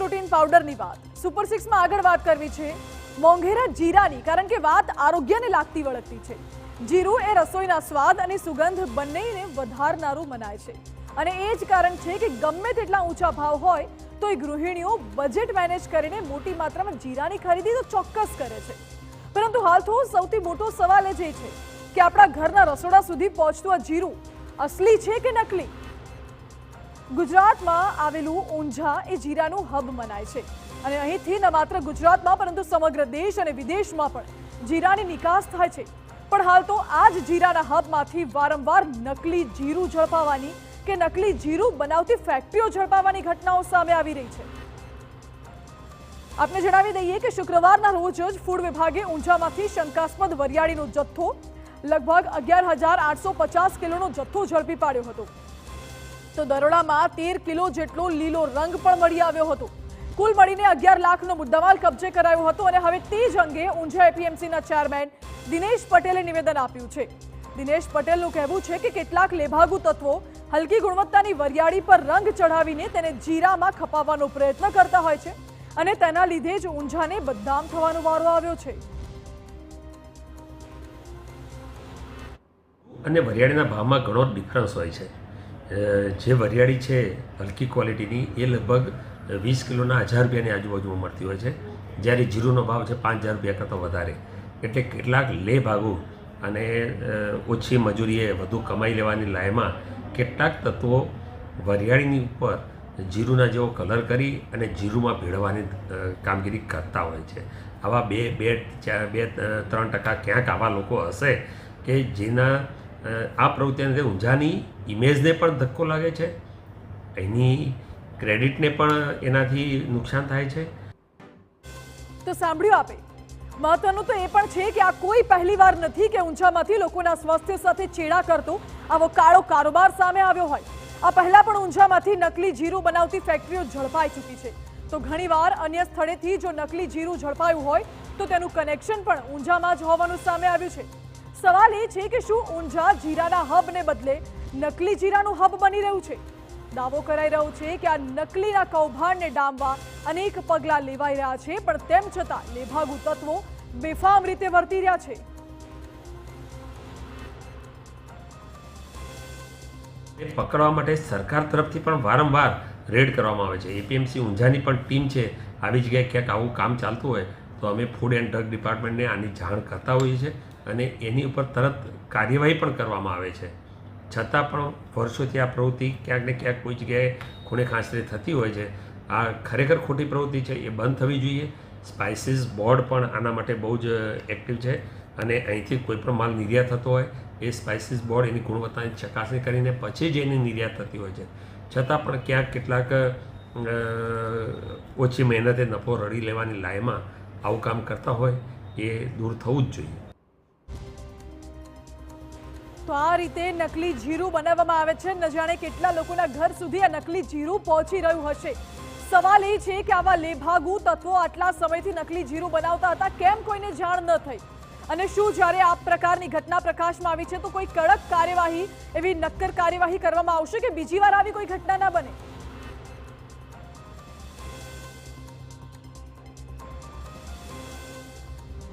Protein પાવડરની વાત super 6 માં આગળ વાત કરવી છે મોંઘેરા જીરાની, કારણ કે વાત આરોગ્યને લાગતી વળગતી છે। જીરું એ રસોઈના સ્વાદ અને સુગંધ બંનેને વધારનારું મનાય છે અને એ જ કારણ છે કે ગમે તેટલા ઊંચા ભાવ હોય તો એ ગૃહિણીઓ બજેટ મેનેજ કરીને મોટી માત્રામાં જીરાની ખરીદી તો ચોક્કસ કરે છે। પરંતુ હાલ તો સૌથી મોટો સવાલ એ છે કે આપણા ઘરના રસોડા સુધી પહોંચતું આ જીરું અસલી છે કે નકલી। ગુજરાતમાં આવેલું ઊંઝા એ જીરાનું હબ મનાય છે અને અહીંથી ન માત્ર ગુજરાતમાં પરંતુ સમગ્ર દેશ અને વિદેશમાં પણ જીરાની નિકાસ થાય છે। પણ હાલ તો આ જ જીરાના હબમાંથી વારંવાર નકલી જીરું ઝડપાવાની કે નકલી જીરું બનાવતી ફેક્ટરીઓ ઝડપાવાની ઘટનાઓ સામે આવી રહી છે। આપને જણાવી દઈએ કે શુક્રવારના રોજ જ ફૂડ વિભાગે ઊંઝામાંથી શંકાસ્પદ વરિયાળીનો જથ્થો લગભગ 11,850 કિલોનો જથ્થો ઝડપી પાડ્યો હતો। તો દરોડામાં 13 કિલો જેટલો લીલો રંગ પણ મળી આવ્યો હતો। કુલ મળીને 11 લાખનો મુદ્દામાલ કબજે કરાયો હતો અને હવે તે જ અંગે ઊંઝા એપીએમસીના ચેરમેન દિનેશ પટેલે નિવેદન આપ્યું છે। દિનેશ પટેલનું કહેવું છે કે કેટલાક લેભાગુ તત્વો હલકી ગુણવત્તાની વરિયાળી પર રંગ ચઢાવીને તેને જીરામાં ખપાવવાનો પ્રયત્ન કરતા હોય છે અને તેના લીધે જ ઊંઝાને બદનામ થવાનો વારો આવ્યો છે। અને વરિયાળીના ભાવમાં ઘણો ડિફરન્સ હોય છે। જે વરિયાળી છે હલકી ક્વોલિટીની એ લગભગ 20 કિલોના 1000 રૂપિયાની આજુબાજુમાં મળતી હોય છે, જ્યારે જીરુનો ભાવ છે 5000 રૂપિયા કરતાં વધારે। એટલે કેટલાક લે ભાગુ અને ઓછી મજૂરીએ વધુ કમાઈ લેવાની લાયમાં કેટલાક તત્વો વરિયાળીની ઉપર જીરુના જેવો કલર કરી અને જીરુમાં ભેળવવાની કામગીરી કરતા હોય છે। આવા 2-3% ક્યાંક આવા લોકો હશે કે જેના આ પ્રવૃત્તિને લીધે ઊંઝાની ઇમેજને પણ ધક્કો લાગે છે, એની ક્રેડિટને પણ એનાથી નુકસાન થાય છે। તો સાંભળ્યું આપે, મહત્વનું તો એ પણ છે કે આ કોઈ પહેલી વાર નથી કે ઊંઝામાંથી લોકોના સ્વાસ્થ્ય સાથે ચેડા કરતો આવો કાળો કારોબાર સામે આવ્યો હોય। આ પહેલા પણ ઊંઝામાંથી નકલી જીરું બનાવતી ફેક્ટરીઓ ઝડપાઈ ચૂકી છે। તો ઘણીવાર અન્ય સ્થળેથી જો નકલી જીરું ઝડપાયું હોય તો તેનું કનેક્શન પણ ઊંઝામાં જ હોવાનું સામે આવ્યું છે। સવાલ એ છે કે શું ઊંઝા જીરાના હબને બદલે નકલી જીરાનું હબ બની રહ્યું છે? દાવો કરાઈ રહ્યો છે કે આ નકલીના કૌભાંડને ડામવા અનેક પગલાં લેવાઈ રહ્યા છે, પણ તેમ છતાં લેભાગુ તત્વો બેફામ રીતે વર્તી રહ્યા છે। પકડવા માટે સરકાર તરફથી પણ વારંવાર રેડ કરવામાં આવે છે। એપીએમસી ઊંઝાની પણ ટીમ છે, આવી જગ્યાએ ક્યાંક આવું કામ ચાલતું હોય તો અમે ફૂડ એન્ડ ડ્રગ ડિપાર્ટમેન્ટને આની જાણ કરતા હોઈએ છીએ અને એની ઉપર તરત કાર્યવાહી પણ કરવામાં આવે છે। છતાં પણ વર્ષોથી આ પ્રવૃત્તિ ક્યાંક ને ક્યાંક કોઈ જગ્યાએ ખૂણે ખાંચરે થતી હોય છે। આ ખરેખર ખોટી પ્રવૃત્તિ છે, એ બંધ થવી જોઈએ। સ્પાઇસીસ બોર્ડ પણ આના માટે બહુ જ એક્ટિવ છે અને અહીંથી કોઈ પણ માલ નિર્યાત થતો હોય એ સ્પાઇસીસ બોર્ડ એની ગુણવત્તાની ચકાસણી કરીને પછી જ એની નિર્યાત થતી હોય છે। છતાં પણ ક્યાંક કેટલાક ઓછી મહેનતે નફો રળી લેવાની લાયમાં આવું કામ કરતા હોય એ દૂર થવું જ જોઈએ। તો આ રીતે નકલી જીરું બનાવવામાં આવે છે, ન જાણે કેટલા લોકોના ઘર સુધી આ નકલી જીરું પહોંચી રહ્યું હશે। સવાલ એ છે કે આવા લેભાગુ તત્વો આટલા સમયથી નકલી જીરું બનાવતા હતા, કેમ કોઈને જાણ ન થઈ? અને શું જ્યારે આ પ્રકારની ઘટના પ્રકાશમાં આવી છે તો કોઈ કડક કાર્યવાહી, એવી નક્કર કાર્યવાહી કરવામાં આવશે કે બીજી વાર આવી કોઈ ઘટના ન બને?